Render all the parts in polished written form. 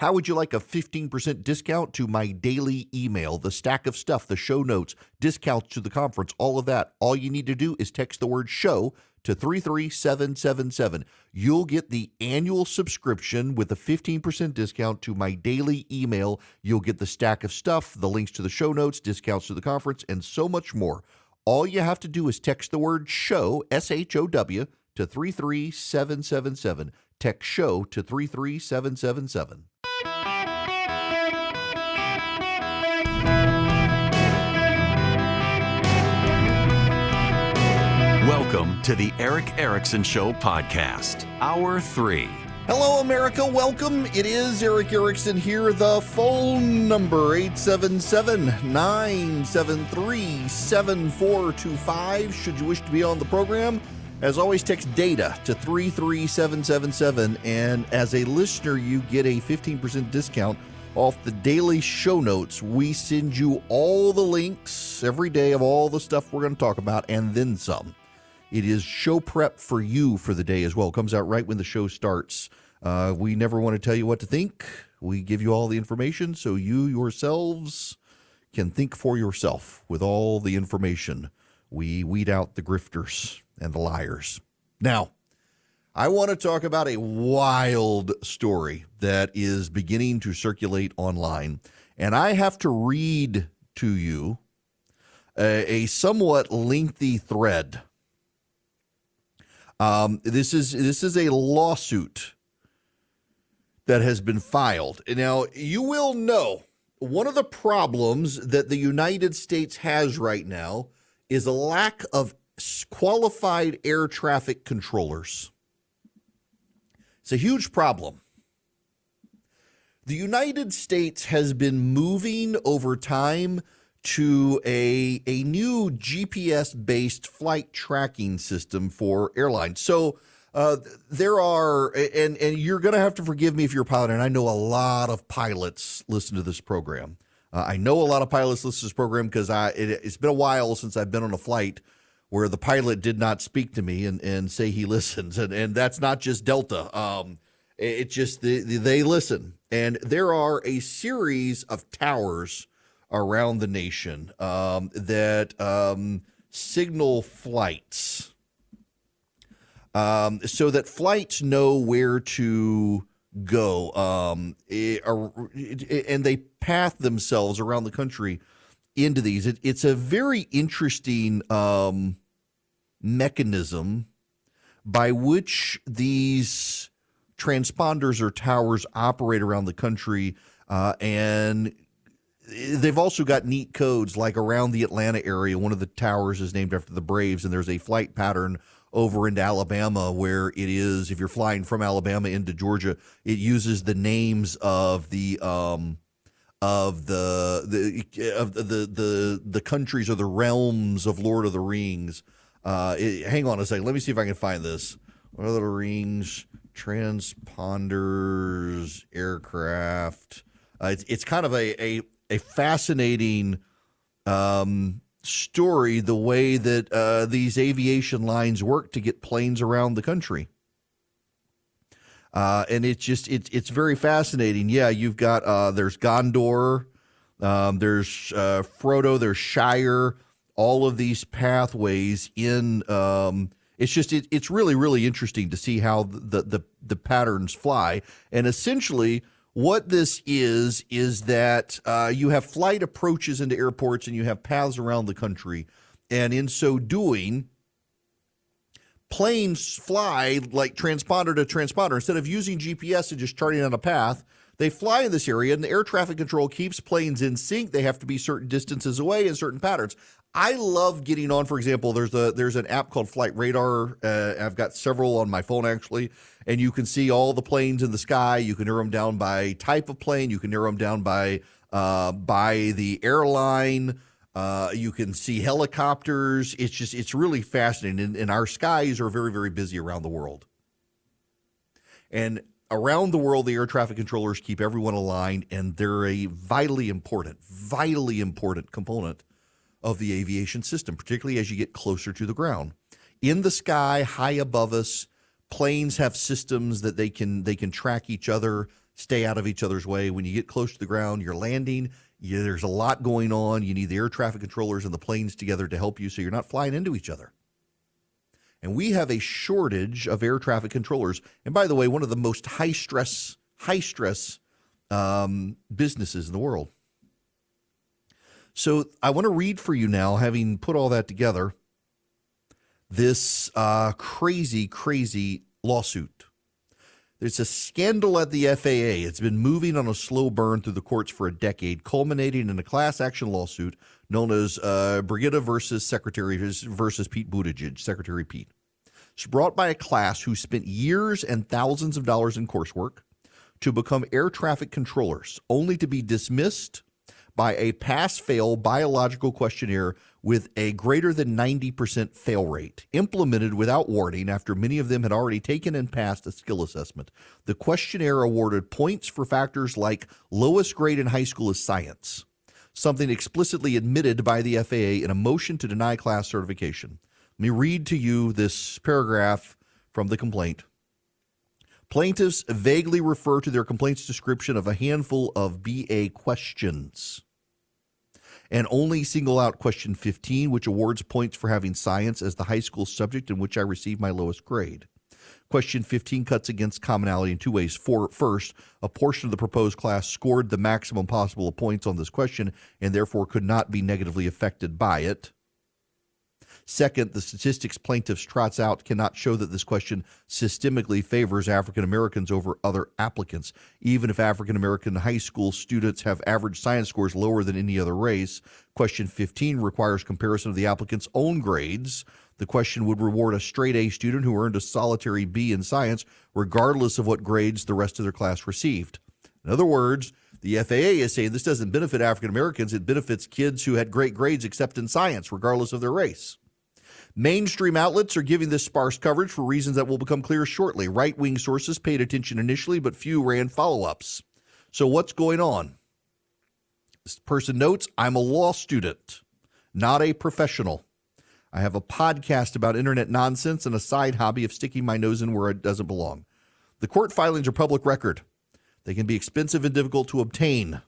How would you like a 15% discount to my daily email, the stack of stuff, the show notes, discounts to the conference, all of that? All you need to do is text the word show to 33777. You'll get the annual subscription with a 15% discount to my daily email. You'll get the stack of stuff, the links to the show notes, discounts to the conference, and so much more. All you have to do is text the word show, SHOW, to 33777. Text show to 33777. Welcome to the Eric Erickson Show podcast, Hour 3. Hello, America. Welcome. It is Eric Erickson here. The phone number, 877-973-7425. Should you wish to be on the program, as always, text DATA to 33777. And as a listener, you get a 15% discount off the daily show notes. We send you all the links every day of all the stuff we're going to talk about and then some. It is show prep for you for the day as well. It comes out right when the show starts. We never want to tell you what to think. We give you all the information so you yourselves can think for yourself with all the information. We weed out the grifters and the liars. Now, I want to talk about a wild story that is beginning to circulate online. And I have to read to you a somewhat lengthy thread. This is a lawsuit that has been filed. Now, you will know one of the problems that the United States has right now is a lack of qualified air traffic controllers. It's a huge problem. The United States has been moving over time to a new GPS-based flight tracking system for airlines. So there are, and you're going to have to forgive me if you're a pilot, and I know a lot of pilots listen to this program. I know a lot of pilots listen to this program because it's been a while since I've been on a flight where the pilot did not speak to me and say he listens. And that's not just Delta. It's just they listen. And there are a series of towers around the nation that signal flights so that flights know where to go, and they path themselves around the country into these. It's a very interesting mechanism by which these transponders or towers operate around the country, and they've also got neat codes, like around the Atlanta area. One of the towers is named after the Braves, and there's a flight pattern over into Alabama where it is, if you're flying from Alabama into Georgia, it uses the names of the countries or the realms of Lord of the Rings. Hang on a second. Let me see if I can find this. Lord of the Rings, transponders, aircraft. It's kind of a fascinating story, the way that these aviation lines work to get planes around the country. And it's very fascinating. Yeah, you've got there's Gondor, there's Frodo, there's Shire, all of these pathways in. It's really, really interesting to see how the patterns fly. And essentially, what this is that you have flight approaches into airports and you have paths around the country. And in so doing, planes fly like transponder to transponder. Instead of using GPS and just charting on a path, they fly in this area, and the air traffic control keeps planes in sync. They have to be certain distances away and certain patterns. I love getting on, for example, there's an app called Flight Radar. I've got several on my phone, actually, and you can see all the planes in the sky. You can narrow them down by type of plane. You can narrow them down by the airline. You can see helicopters. It's really fascinating. And our skies are very, very busy around the world. And around the world, the air traffic controllers keep everyone aligned, and they're a vitally important component of the aviation system, particularly as you get closer to the ground. In the sky, high above us, planes have systems that they can track each other, stay out of each other's way. When you get close to the ground, you're landing. There's a lot going on. You need the air traffic controllers and the planes together to help you so you're not flying into each other. And we have a shortage of air traffic controllers. And by the way, one of the most high stress businesses in the world. So I want to read for you now, having put all that together, this crazy lawsuit. It's a scandal at the FAA. It's been moving on a slow burn through the courts for a decade, culminating in a class action lawsuit known as Brigitte versus Pete Buttigieg, Secretary Pete. It's brought by a class who spent years and thousands of dollars in coursework to become air traffic controllers, only to be dismissed by a pass-fail biological questionnaire with a greater than 90% fail rate, implemented without warning after many of them had already taken and passed a skill assessment. The questionnaire awarded points for factors like lowest grade in high school is science, something explicitly admitted by the FAA in a motion to deny class certification. Let me read to you this paragraph from the complaint. Plaintiffs vaguely refer to their complaint's description of a handful of BA questions and only single out question 15, which awards points for having science as the high school subject in which I received my lowest grade. Question 15 cuts against commonality in two ways. First, a portion of the proposed class scored the maximum possible points on this question and therefore could not be negatively affected by it. Second, the statistics plaintiffs trots out cannot show that this question systemically favors African Americans over other applicants. Even if African American high school students have average science scores lower than any other race, question 15 requires comparison of the applicant's own grades. The question would reward a straight A student who earned a solitary B in science, regardless of what grades the rest of their class received. In other words, the FAA is saying this doesn't benefit African Americans. It benefits kids who had great grades except in science, regardless of their race. Mainstream outlets are giving this sparse coverage for reasons that will become clear shortly. Right-wing sources paid attention initially, but few ran follow-ups. So what's going on? This person notes, I'm a law student, not a professional. I have a podcast about internet nonsense and a side hobby of sticking my nose in where it doesn't belong. The court filings are public record. They can be expensive and difficult to obtain.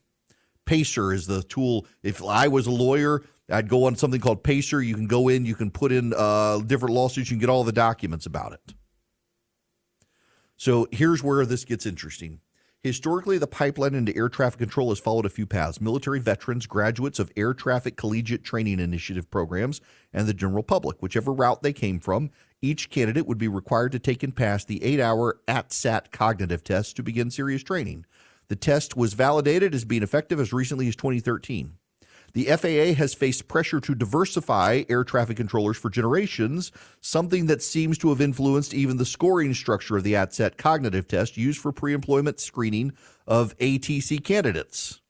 Pacer is the tool. If I was a lawyer, I'd go on something called Pacer. You can go in, you can put in different lawsuits, you can get all the documents about it. So here's where this gets interesting. Historically, the pipeline into air traffic control has followed a few paths: military veterans, graduates of air traffic collegiate training initiative programs, and the general public. Whichever route they came from, each candidate would be required to take and pass the 8-hour ATSAT cognitive test to begin serious training. The test was validated as being effective as recently as 2013. The FAA has faced pressure to diversify air traffic controllers for generations, something that seems to have influenced even the scoring structure of the ATSAT cognitive test used for pre-employment screening of ATC candidates.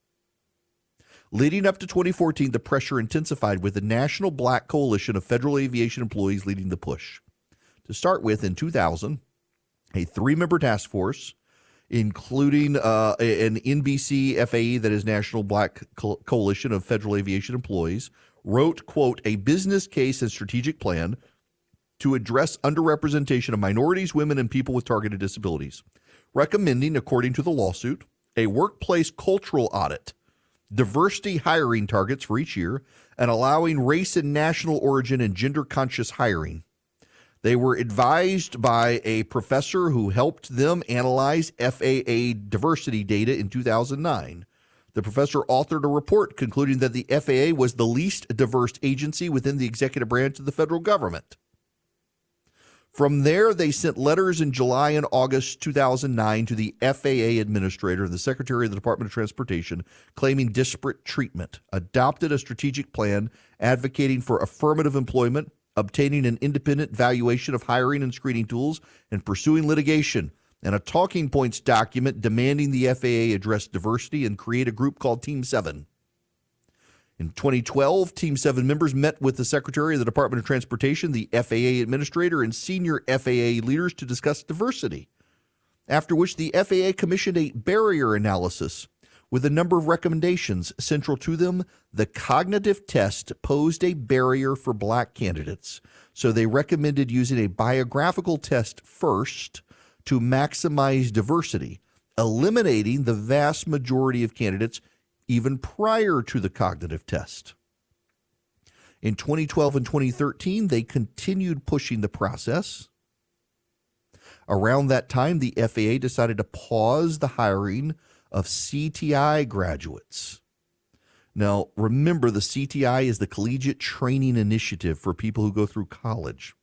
Leading up to 2014, the pressure intensified with the National Black Coalition of Federal Aviation Employees leading the push. To start with, in 2000, a 3-member task force, including an NBC FAE, that is National Black Coalition of Federal Aviation Employees, wrote, quote, a business case and strategic plan to address underrepresentation of minorities, women, and people with targeted disabilities, recommending, according to the lawsuit, a workplace cultural audit, diversity hiring targets for each year, and allowing race and national origin and gender-conscious hiring. They were advised by a professor who helped them analyze FAA diversity data in 2009. The professor authored a report concluding that the FAA was the least diverse agency within the executive branch of the federal government. From there, they sent letters in July and August 2009 to the FAA administrator and the Secretary of the Department of Transportation, claiming disparate treatment, adopted a strategic plan advocating for affirmative employment, obtaining an independent valuation of hiring and screening tools, and pursuing litigation, and a talking points document demanding the FAA address diversity and create a group called Team 7. In 2012, Team 7 members met with the Secretary of the Department of Transportation, the FAA administrator, and senior FAA leaders to discuss diversity, after which the FAA commissioned a barrier analysis with a number of recommendations. Central to them, the cognitive test posed a barrier for black candidates, so they recommended using a biographical test first to maximize diversity, eliminating the vast majority of candidates even prior to the cognitive test. In 2012 and 2013, they continued pushing the process. Around that time, the FAA decided to pause the hiring of CTI graduates. Now, remember, the CTI is the Collegiate Training Initiative for people who go through college.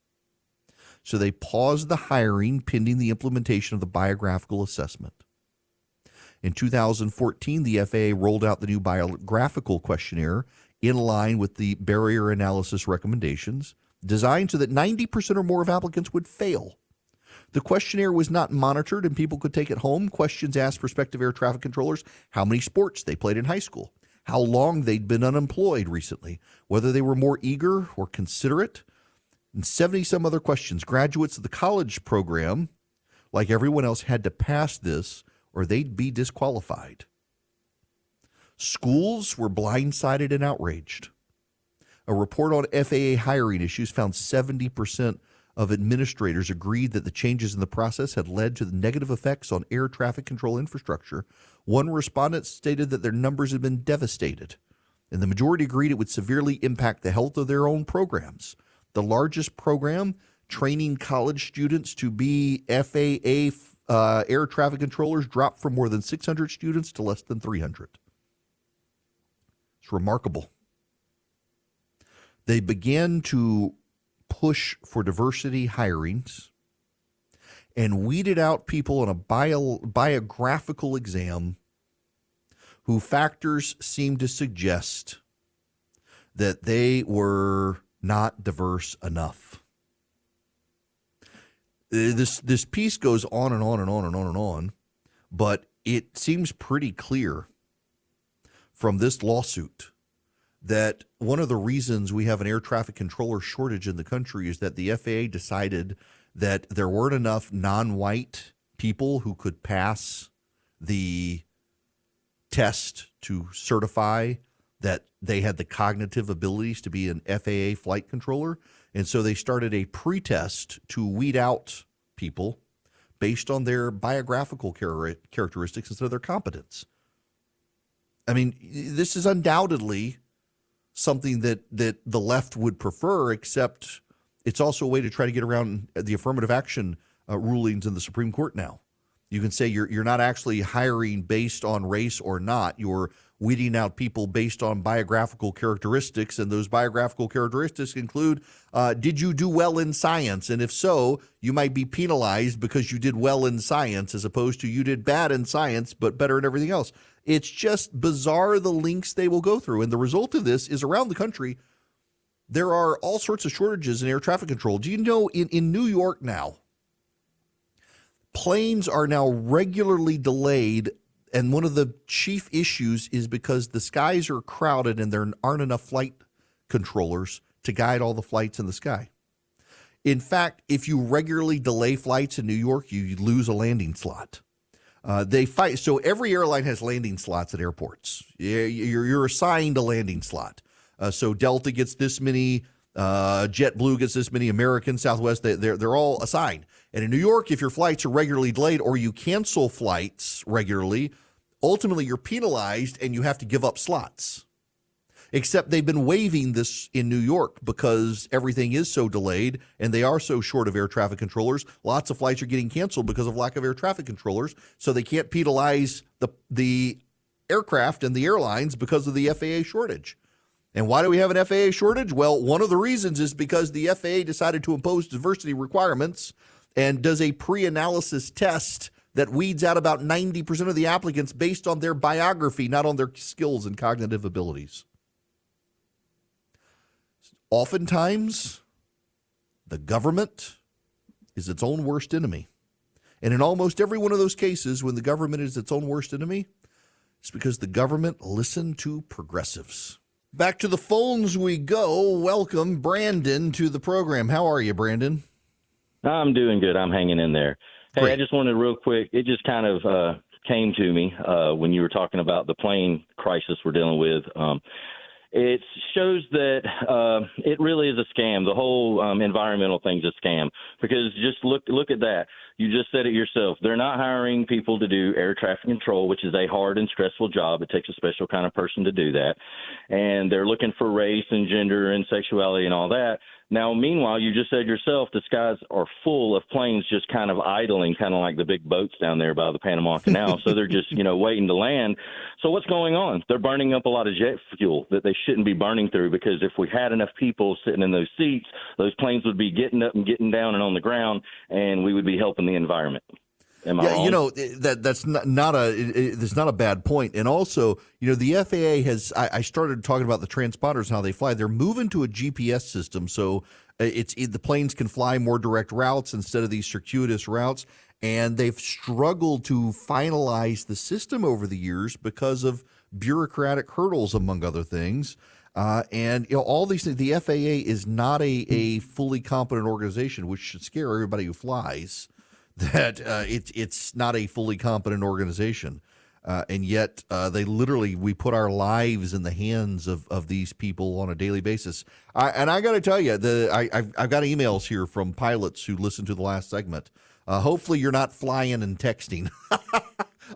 So they paused the hiring pending the implementation of the biographical assessment. In 2014, the FAA rolled out the new biographical questionnaire in line with the barrier analysis recommendations, designed so that 90% or more of applicants would fail. The questionnaire was not monitored, and people could take it home. Questions asked prospective air traffic controllers how many sports they played in high school, how long they'd been unemployed recently, whether they were more eager or considerate, and 70-some other questions. Graduates of the college program, like everyone else, had to pass this or they'd be disqualified. Schools were blindsided and outraged. A report on FAA hiring issues found 70% of administrators agreed that the changes in the process had led to the negative effects on air traffic control infrastructure. One respondent stated that their numbers had been devastated, and the majority agreed it would severely impact the health of their own programs. The largest program, training college students to be FAA air traffic controllers, dropped from more than 600 students to less than 300. It's remarkable. They began to push for diversity hirings and weeded out people on a biographical exam who factors seemed to suggest that they were not diverse enough. This piece goes on and on and on and on and on, but it seems pretty clear from this lawsuit that one of the reasons we have an air traffic controller shortage in the country is that the FAA decided that there weren't enough non-white people who could pass the test to certify that they had the cognitive abilities to be an FAA flight controller. And so they started a pretest to weed out people based on their biographical characteristics instead of their competence. I mean, this is undoubtedly something that the left would prefer, except it's also a way to try to get around the affirmative action rulings in the Supreme Court now. You can say you're not actually hiring based on race or not. You're weeding out people based on biographical characteristics, and those biographical characteristics include, did you do well in science? And if so, you might be penalized because you did well in science, as opposed to you did bad in science but better in everything else. It's just bizarre the links they will go through. And the result of this is around the country, there are all sorts of shortages in air traffic control. Do you know in New York now, planes are now regularly delayed, and one of the chief issues is because the skies are crowded and there aren't enough flight controllers to guide all the flights in the sky. In fact, if you regularly delay flights in New York, you lose a landing slot. They fight. So every airline has landing slots at airports. You're assigned a landing slot. So Delta gets this many, JetBlue gets this many, American, Southwest, they're all assigned. And in New York, if your flights are regularly delayed or you cancel flights regularly, ultimately you're penalized and you have to give up slots. Except they've been waiving this in New York because everything is so delayed and they are so short of air traffic controllers. Lots of flights are getting canceled because of lack of air traffic controllers. So they can't penalize the aircraft and the airlines because of the FAA shortage. And why do we have an FAA shortage? Well, one of the reasons is because the FAA decided to impose diversity requirements and does a pre-analysis test that weeds out about 90% of the applicants based on their biography, not on their skills and cognitive abilities. Oftentimes, the government is its own worst enemy. And in almost every one of those cases, when the government is its own worst enemy, it's because the government listened to progressives. Back to the phones we go. Welcome, Brandon, to the program. How are you, Brandon? I'm doing good. I'm hanging in there. Hey, Great. I just wanted real quick, it just kind of came to me when you were talking about the plane crisis we're dealing with. it shows that it really is a scam. The whole environmental thing's a scam, because just look at that. You just said it yourself. They're not hiring people to do air traffic control, which is a hard and stressful job. It takes a special kind of person to do that. And they're looking for race and gender and sexuality and all that. Now, meanwhile, you just said yourself, the skies are full of planes just kind of idling, kind of like the big boats down there by the Panama Canal. So they're just, waiting to land. So what's going on? They're burning up a lot of jet fuel that they shouldn't be burning through, because if we had enough people sitting in those seats, those planes would be getting up and getting down and on the ground, and we would be helping the environment. Am I wrong? That's not a bad point. And also, the FAA has. I started talking about the transponders and how they fly. They're moving to a GPS system, so the planes can fly more direct routes instead of these circuitous routes. And they've struggled to finalize the system over the years because of bureaucratic hurdles, among other things. And all these things. The FAA is not a fully competent organization, which should scare everybody who flies. That it's not a fully competent organization, and yet we put our lives in the hands of these people on a daily basis. And I got to tell you, I've got emails here from pilots who listened to the last segment. Hopefully, you're not flying and texting,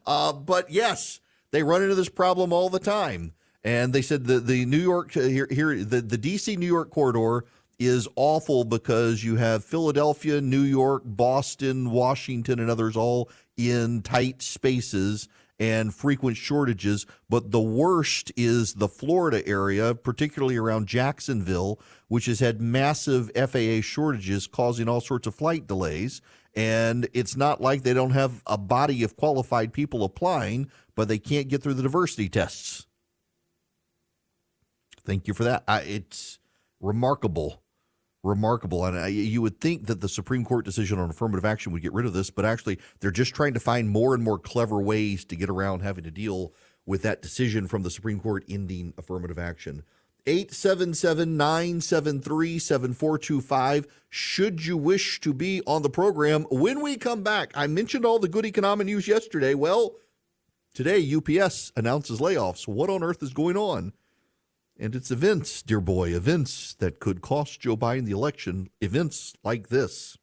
but yes, they run into this problem all the time. And they said the New York the DC New York corridor is awful because you have Philadelphia, New York, Boston, Washington, and others all in tight spaces and frequent shortages. But the worst is the Florida area, particularly around Jacksonville, which has had massive FAA shortages causing all sorts of flight delays. And it's not like they don't have a body of qualified people applying, but they can't get through the diversity tests. Thank you for that. It's remarkable. And you would think that the Supreme Court decision on affirmative action would get rid of this, but actually they're just trying to find more and more clever ways to get around having to deal with that decision from the Supreme Court ending affirmative action. 877-973-7425 should you wish to be on the program. When we come back, I mentioned all the good economic news yesterday. Well, today UPS announces layoffs. What on earth is going on? And it's events, dear boy, events that could cost Joe Biden the election, events like this.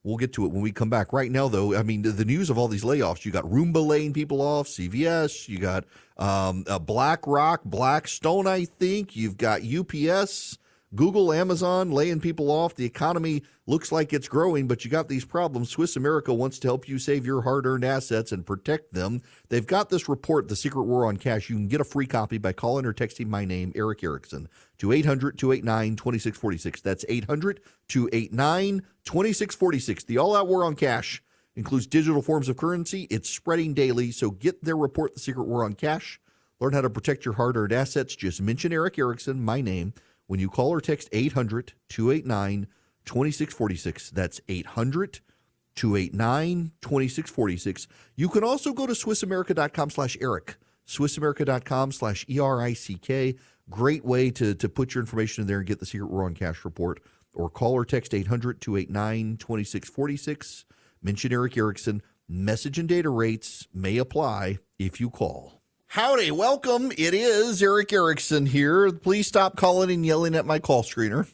We'll get to it when we come back. Right now, though, I mean, the news of all these layoffs, you got Roomba laying people off, CVS, you got BlackRock, Blackstone, I think. You've got UPS, Google, Amazon laying people off. The economy looks like it's growing, but you got these problems. Swiss America wants to help you save your hard-earned assets and protect them. They've got this report, The Secret War on Cash. You can get a free copy by calling or texting my name, Eric Erickson, to 800-289-2646. That's 800-289-2646. The all-out war on cash includes digital forms of currency. It's spreading daily, so get their report, The Secret War on Cash. Learn how to protect your hard-earned assets. Just mention Eric Erickson, my name, when you call or text 800-289-2646. That's 800-289-2646. You can also go to SwissAmerica.com/Eric, SwissAmerica.com/ERICK. Great way to put your information in there and get the Secret War on Cash report. Or call or text 800-289-2646. Mention Eric Erickson. Message and data rates may apply if you call. Howdy, welcome. It is Eric Erickson here. Please stop calling and yelling at my call screener.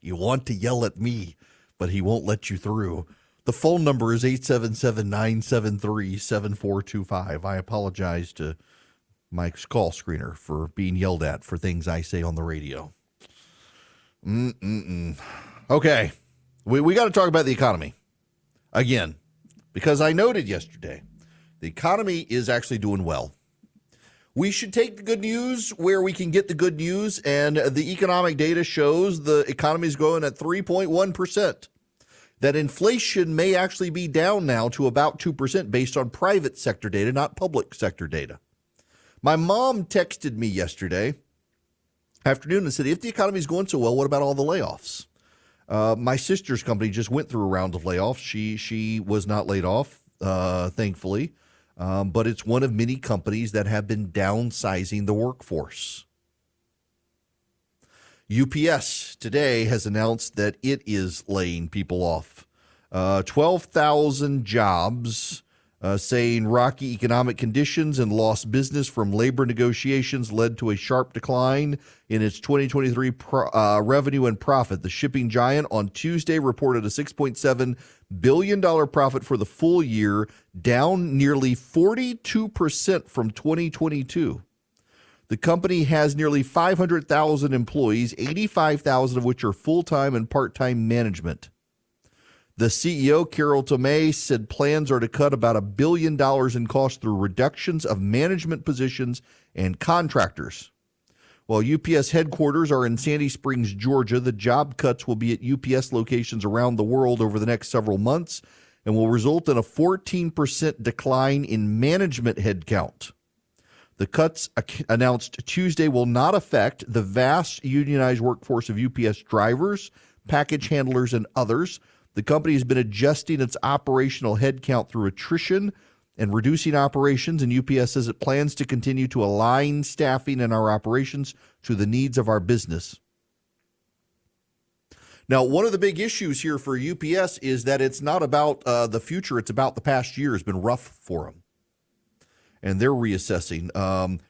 You want to yell at me, but he won't let you through. The phone number is 877-973-7425. I apologize to my call screener for being yelled at for things I say on the radio. Okay, we got to talk about the economy again, because I noted yesterday the economy is actually doing well. We should take the good news where we can get the good news, and the economic data shows the economy is growing at 3.1%. That inflation may actually be down now to about 2% based on private sector data, not public sector data. My mom texted me yesterday afternoon and said, if the economy is going so well, what about all the layoffs? My sister's company just went through a round of layoffs. She was not laid off, thankfully. But it's one of many companies that have been downsizing the workforce. UPS today has announced that it is laying people off. 12,000 jobs saying rocky economic conditions and lost business from labor negotiations led to a sharp decline in its 2023 revenue and profit. The shipping giant on Tuesday reported a $6.7 billion profit for the full year, down nearly 42% from 2022. The company has nearly 500,000 employees, 85,000 of which are full-time and part-time management. The CEO, Carol Tomei, said plans are to cut about $1 billion in costs through reductions of management positions and contractors. While UPS headquarters are in Sandy Springs, Georgia, the job cuts will be at UPS locations around the world over the next several months and will result in a 14% decline in management headcount. The cuts announced Tuesday will not affect the vast unionized workforce of UPS drivers, package handlers, and others. The company has been adjusting its operational headcount through attrition and reducing operations, and UPS says it plans to continue to align staffing in our operations to the needs of our business. Now, one of the big issues here for UPS is that it's not about the future, it's about the past year has been rough for them. And they're reassessing.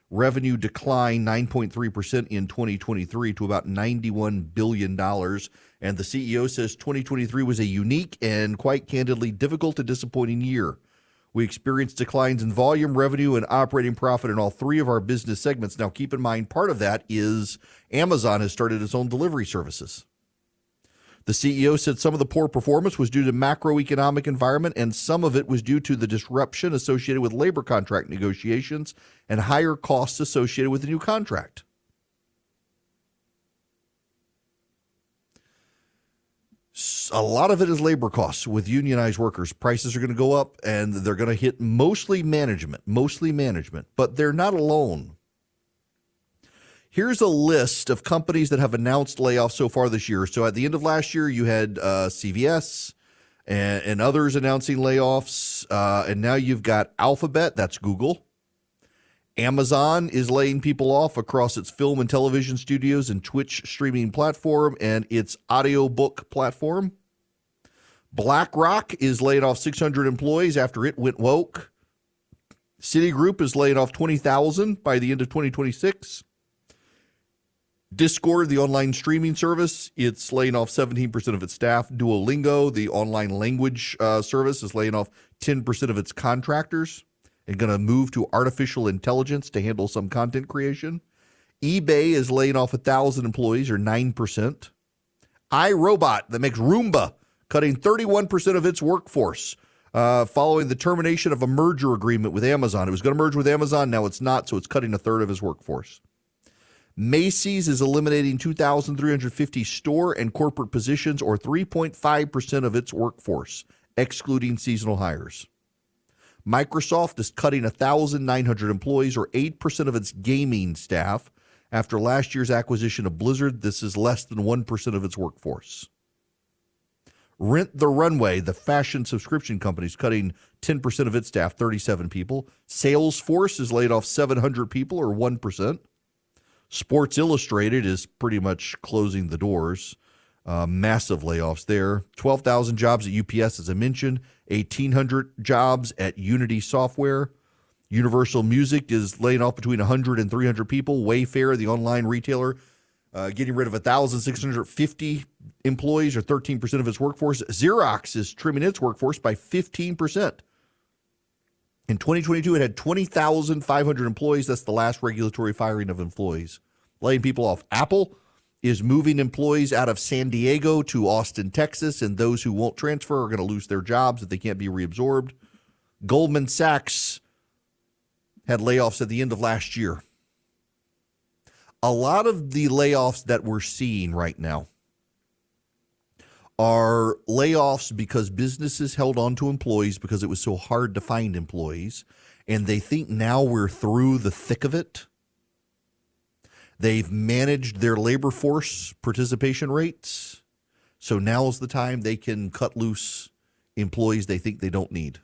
Revenue declined 9.3% in 2023 to about $91 billion. And the CEO says 2023 was a unique and quite candidly difficult and disappointing year. We experienced declines in volume, revenue, and operating profit in all three of our business segments. Now, keep in mind, part of that is Amazon has started its own delivery services. The CEO said some of the poor performance was due to macroeconomic environment, and some of it was due to the disruption associated with labor contract negotiations and higher costs associated with the new contract. A lot of it is labor costs with unionized workers. Prices are going to go up, and they're going to hit mostly management, but they're not alone. Here's a list of companies that have announced layoffs so far this year. So at the end of last year, you had CVS and others announcing layoffs. And now you've got Alphabet, that's Google. Amazon is laying people off across its film and television studios and Twitch streaming platform and its audiobook platform. BlackRock is laying off 600 employees after it went woke. Citigroup is laying off 20,000 by the end of 2026. Discord, the online streaming service, it's laying off 17% of its staff. Duolingo, the online language service, is laying off 10% of its contractors and going to move to artificial intelligence to handle some content creation. eBay is laying off 1,000 employees, or 9%. iRobot, that makes Roomba, cutting 31% of its workforce following the termination of a merger agreement with Amazon. It was going to merge with Amazon. Now it's not, so it's cutting a third of his workforce. Macy's is eliminating 2,350 store and corporate positions, or 3.5% of its workforce, excluding seasonal hires. Microsoft is cutting 1,900 employees, or 8% of its gaming staff. After last year's acquisition of Blizzard, this is less than 1% of its workforce. Rent the Runway, the fashion subscription company, is cutting 10% of its staff, 37 people. Salesforce has laid off 700 people, or 1%. Sports Illustrated is pretty much closing the doors. Massive layoffs there. 12,000 jobs at UPS, as I mentioned. 1,800 jobs at Unity Software. Universal Music is laying off between 100 and 300 people. Wayfair, the online retailer, getting rid of 1,650 employees, or 13% of its workforce. Xerox is trimming its workforce by 15%. In 2022, it had 20,500 employees. That's the last regulatory firing of employees. Laying people off. Apple is moving employees out of San Diego to Austin, Texas, and those who won't transfer are going to lose their jobs if they can't be reabsorbed. Goldman Sachs had layoffs at the end of last year. A lot of the layoffs that we're seeing right now are layoffs because businesses held on to employees because it was so hard to find employees, and they think now we're through the thick of it. They've managed their labor force participation rates, so now is the time they can cut loose employees they think they don't need.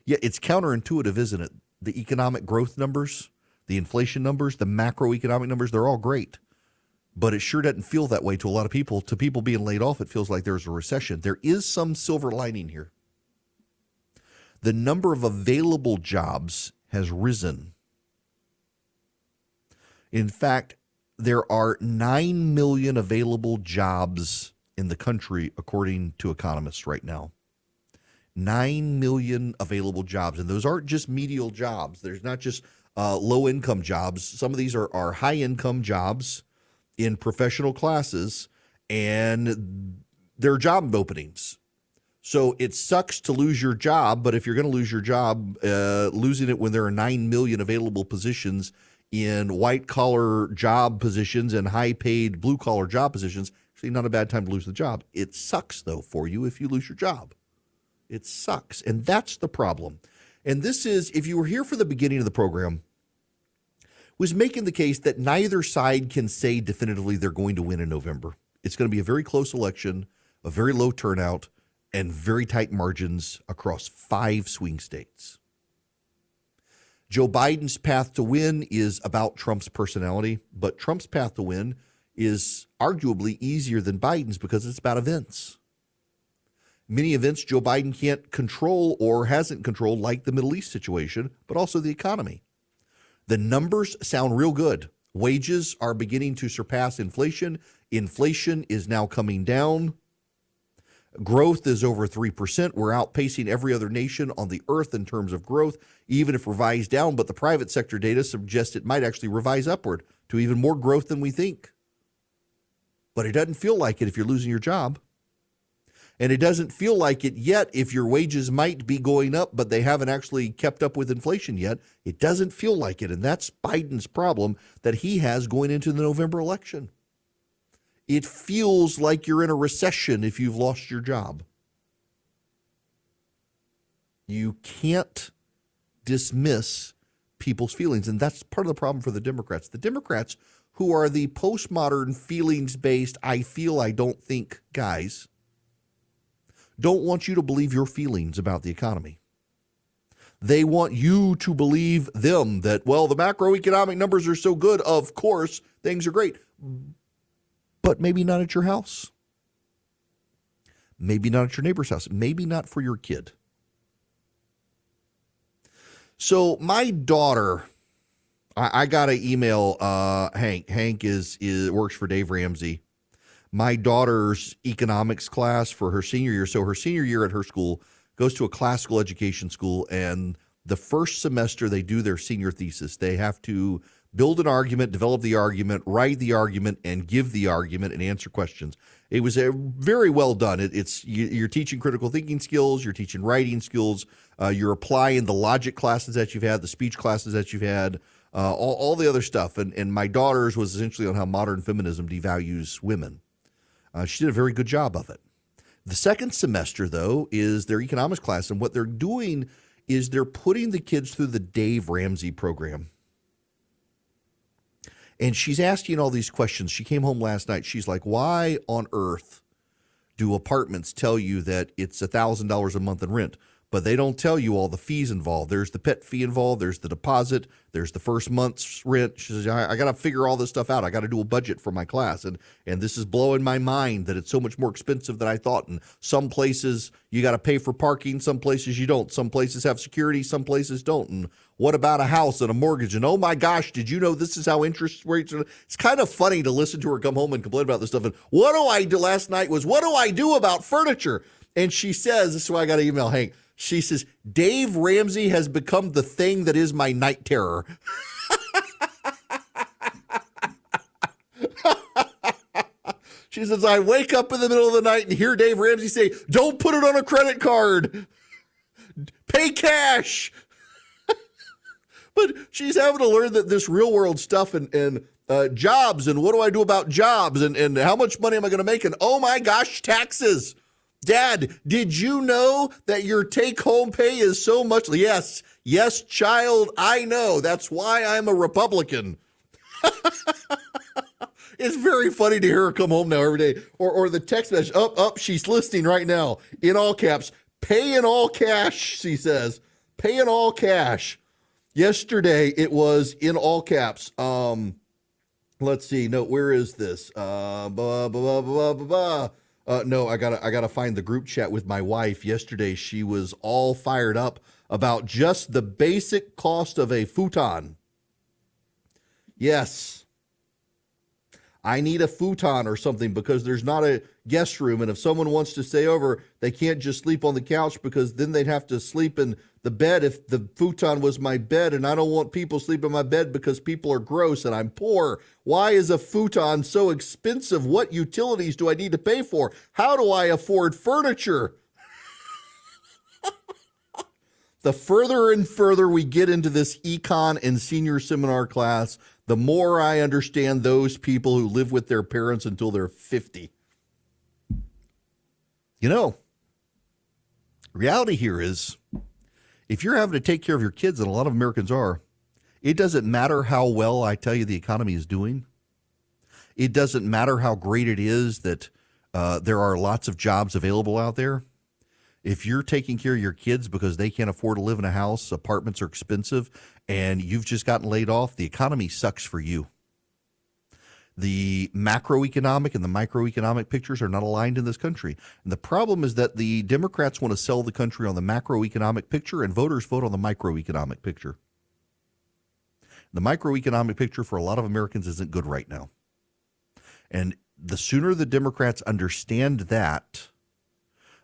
Yeah, it's counterintuitive, isn't it? The economic growth numbers, the inflation numbers, the macroeconomic numbers, they're all great. But it sure doesn't feel that way to a lot of people. To people being laid off, it feels like there's a recession. There is some silver lining here. the number of available jobs has risen. In fact, there are 9 million available jobs in the country, according to economists right now. 9 million available jobs. And those aren't just medial jobs. There's not just low-income jobs. Some of these are high-income jobs in professional classes, and they're job openings. So it sucks to lose your job, but if you're going to lose your job, losing it when there are 9 million available positions in white-collar job positions and high-paid blue-collar job positions, actually not a bad time to lose the job. It sucks, though, for you if you lose your job. It sucks, and that's the problem. And this is, if you were here for the beginning of the program, was making the case that neither side can say definitively they're going to win in November. It's going to be a very close election, a very low turnout, and very tight margins across 5 swing states. Joe Biden's path to win is about Trump's personality, but Trump's path to win is arguably easier than Biden's because it's about events. Many events Joe Biden can't control or hasn't controlled, like the Middle East situation, but also the economy. The numbers sound real good. Wages are beginning to surpass inflation. Inflation is now coming down. Growth is over 3%. We're outpacing every other nation on the earth in terms of growth, even if revised down. But the private sector data suggests it might actually revise upward to even more growth than we think. But it doesn't feel like it if you're losing your job. And it doesn't feel like it yet if your wages might be going up, but they haven't actually kept up with inflation yet. It doesn't feel like it. And that's Biden's problem that he has going into the November election. It feels like you're in a recession if you've lost your job. You can't dismiss people's feelings. And that's part of the problem for the Democrats. The Democrats, who are the postmodern feelings-based, I feel, I don't think guys, don't want you to believe your feelings about the economy. They want you to believe them that, well, the macroeconomic numbers are so good, of course, things are great. But maybe not at your house. Maybe not at your neighbor's house. Maybe not for your kid. So my daughter, I got an email, Hank. Hank works for Dave Ramsey. My daughter's economics class for her senior year. So her senior year at her school goes to a classical education school, and the first semester they do their senior thesis. They have to build an argument, develop the argument, write the argument, and give the argument and answer questions. It was very well done. You're teaching critical thinking skills, you're teaching writing skills, you're applying the logic classes that you've had, the speech classes that you've had, all the other stuff. And my daughter's was essentially on how modern feminism devalues women. She did a very good job of it. The second semester, though, is their economics class, and what they're doing is they're putting the kids through the Dave Ramsey program. And she's asking all these questions. She came home last night. She's like, why on earth do apartments tell you that it's $1,000 a month in rent, but they don't tell you all the fees involved? There's the pet fee involved. There's the deposit. There's the first month's rent. She says, I got to figure all this stuff out. I got to do a budget for my class. And this is blowing my mind that it's so much more expensive than I thought. And some places you got to pay for parking. Some places you don't. Some places have security. Some places don't. And what about a house and a mortgage? And oh my gosh, did you know this is how interest rates are? It's kind of funny to listen to her come home and complain about this stuff. And what do I do last night was, what do I do about furniture? And she says, this is why I got to email Hank. She says, Dave Ramsey has become the thing that is my night terror. She says, I wake up in the middle of the night and hear Dave Ramsey say, don't put it on a credit card. Pay cash. But she's having to learn that this real world stuff and jobs and what do I do about jobs and how much money am I going to make? And oh my gosh, taxes. Dad, did you know that your take-home pay is so much? Yes, child, I know. That's why I'm a Republican. It's very funny to hear her come home now every day. Or the text message, she's listening right now, in all caps. Pay in all cash, she says. Pay in all cash. Yesterday, it was in all caps. Let's see. No, where is this? No, I gotta find the group chat with my wife. Yesterday, she was all fired up about just the basic cost of a futon. Yes, I need a futon or something because there's not a guest room, and if someone wants to stay over, they can't just sleep on the couch because then they'd have to sleep in the bed if the futon was my bed, and I don't want people sleeping in my bed because people are gross and I'm poor. Why is a futon so expensive? What utilities do I need to pay for? How do I afford furniture? The further and further we get into this econ and senior seminar class, the more I understand those people who live with their parents until they're 50. You know, reality here is if you're having to take care of your kids, and a lot of Americans are, it doesn't matter how well I tell you the economy is doing. It doesn't matter how great it is that there are lots of jobs available out there. If you're taking care of your kids because they can't afford to live in a house, apartments are expensive, and you've just gotten laid off, the economy sucks for you. The macroeconomic and the microeconomic pictures are not aligned in this country. And the problem is that the Democrats want to sell the country on the macroeconomic picture, and voters vote on the microeconomic picture. The microeconomic picture for a lot of Americans isn't good right now. And the sooner the Democrats understand that,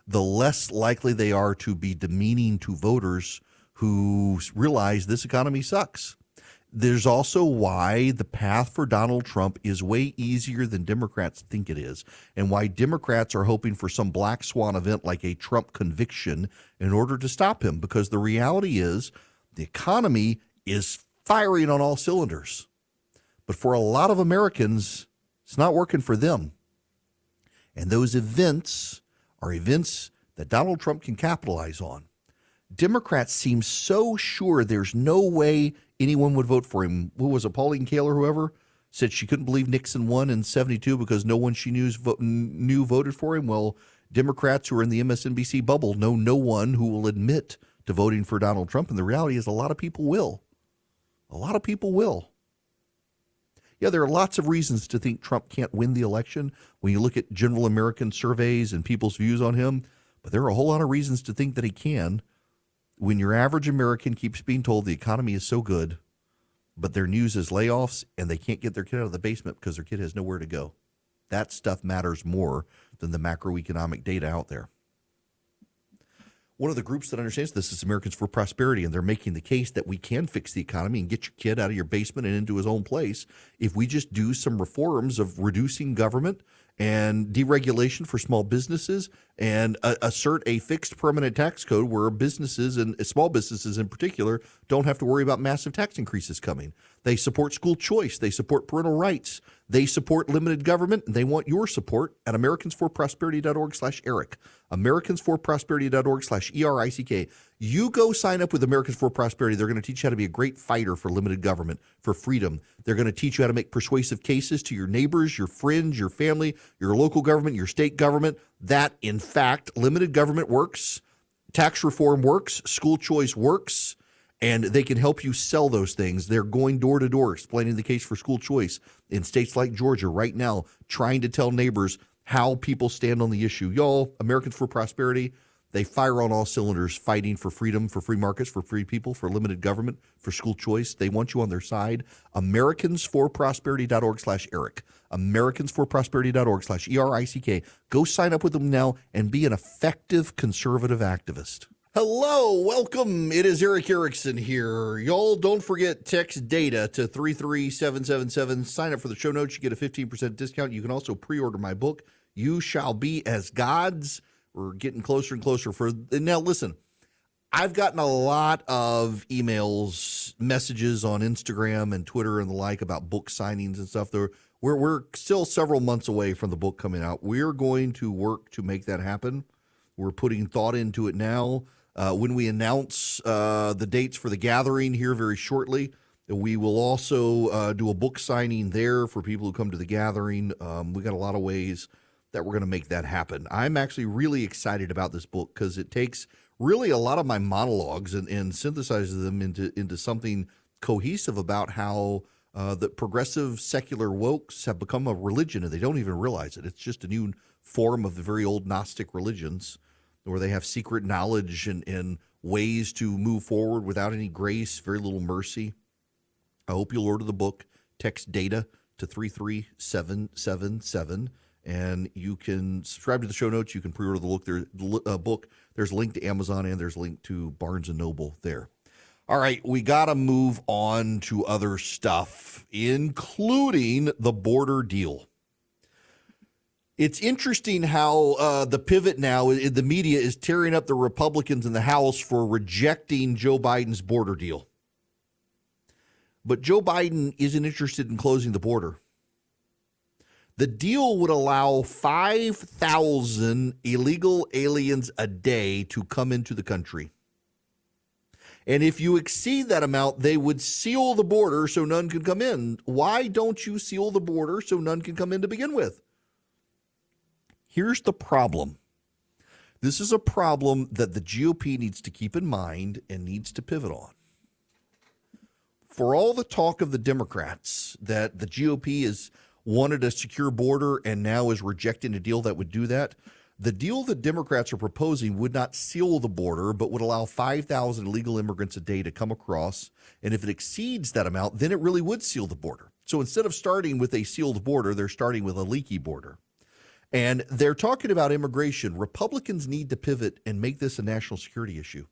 the less likely they are to be demeaning to voters who realize this economy sucks. There's also why the path for Donald Trump is way easier than Democrats think it is, and why Democrats are hoping for some black swan event like a Trump conviction in order to stop him, because the reality is the economy is firing on all cylinders. But for a lot of Americans, it's not working for them. And those events are events that Donald Trump can capitalize on. Democrats seem so sure there's no way anyone would vote for him. What was it, Pauline Kael or whoever said she couldn't believe Nixon won in 72 because no one she knew voted for him? Well, Democrats who are in the MSNBC bubble know no one who will admit to voting for Donald Trump, and the reality is a lot of people will. A lot of people will. Yeah, there are lots of reasons to think Trump can't win the election when you look at general American surveys and people's views on him, but there are a whole lot of reasons to think that he can when your average American keeps being told the economy is so good, but their news is layoffs and they can't get their kid out of the basement because their kid has nowhere to go. That stuff matters more than the macroeconomic data out there. One of the groups that understands this is Americans for Prosperity, and they're making the case that we can fix the economy and get your kid out of your basement and into his own place if we just do some reforms of reducing government and deregulation for small businesses and assert a fixed permanent tax code where businesses, and small businesses in particular, don't have to worry about massive tax increases coming. They support school choice. They support parental rights. They support limited government, and they want your support at americansforprosperity.org/Eric. americansforprosperity.org/ERICK. You go sign up with Americans for Prosperity. They're going to teach you how to be a great fighter for limited government, for freedom. They're going to teach you how to make persuasive cases to your neighbors, your friends, your family, your local government, your state government, that, in fact, limited government works, tax reform works, school choice works, and they can help you sell those things. They're going door to door explaining the case for school choice in states like Georgia right now, trying to tell neighbors how people stand on the issue. Y'all, Americans for Prosperity, they fire on all cylinders, fighting for freedom, for free markets, for free people, for limited government, for school choice. They want you on their side. americansforprosperity.org/Eric. americansforprosperity.org/ERICK. Go sign up with them now and be an effective conservative activist. Hello, welcome. It is Eric Erickson here. Y'all, don't forget, text data to 33777. Sign up for the show notes. You get a 15% discount. You can also pre-order my book, You Shall Be as Gods. We're getting closer and closer. Now, listen, I've gotten a lot of emails, messages on Instagram and Twitter and the like about book signings and stuff. We're still several months away from the book coming out. We're going to work to make that happen. We're putting thought into it now. When we announce the dates for the gathering here very shortly, we will also do a book signing there for people who come to the gathering. We got a lot of ways that we're going to make that happen. I'm actually really excited about this book because it takes really a lot of my monologues and synthesizes them into something cohesive about how the progressive secular wokes have become a religion, and they don't even realize it. It's just a new form of the very old Gnostic religions, where they have secret knowledge and ways to move forward without any grace, very little mercy. I hope you'll order the book. Text data to 33777, and you can subscribe to the show notes. You can pre-order the book. There's a link to Amazon, and there's a link to Barnes & Noble there. All right, we got to move on to other stuff, including the border deal. It's interesting how the pivot now in the media is tearing up the Republicans in the House for rejecting Joe Biden's border deal. But Joe Biden isn't interested in closing the border. The deal would allow 5,000 illegal aliens a day to come into the country. And if you exceed that amount, they would seal the border so none can come in. Why don't you seal the border so none can come in to begin with? Here's the problem. This is a problem that the GOP needs to keep in mind and needs to pivot on. For all the talk of the Democrats that the GOP has wanted a secure border and now is rejecting a deal that would do that, the deal that Democrats are proposing would not seal the border, but would allow 5,000 illegal immigrants a day to come across. And if it exceeds that amount, then it really would seal the border. So instead of starting with a sealed border, they're starting with a leaky border. And they're talking about immigration. Republicans need to pivot and make this a national security issue.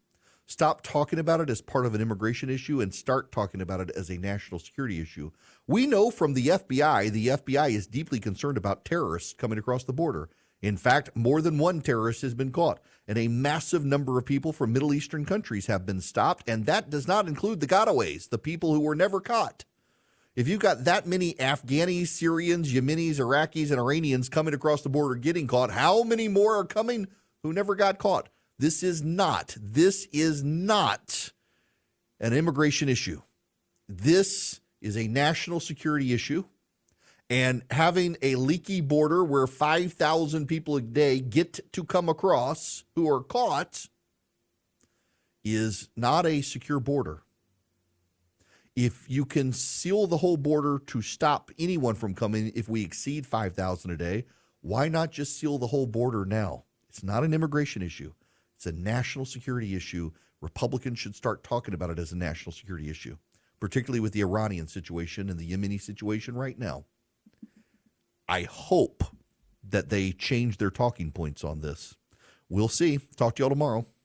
Stop talking about it as part of an immigration issue and start talking about it as a national security issue. We know from the FBI is deeply concerned about terrorists coming across the border. In fact, more than one terrorist has been caught, and a massive number of people from Middle Eastern countries have been stopped, and that does not include the gotaways, the people who were never caught. If you've got that many Afghanis, Syrians, Yemenis, Iraqis, and Iranians coming across the border getting caught, how many more are coming who never got caught? This is not an immigration issue. This is a national security issue. And having a leaky border where 5,000 people a day get to come across who are caught is not a secure border. If you can seal the whole border to stop anyone from coming if we exceed 5,000 a day, why not just seal the whole border now? It's not an immigration issue. It's a national security issue. Republicans should start talking about it as a national security issue, particularly with the Iranian situation and the Yemeni situation right now. I hope that they change their talking points on this. We'll see. Talk to y'all tomorrow.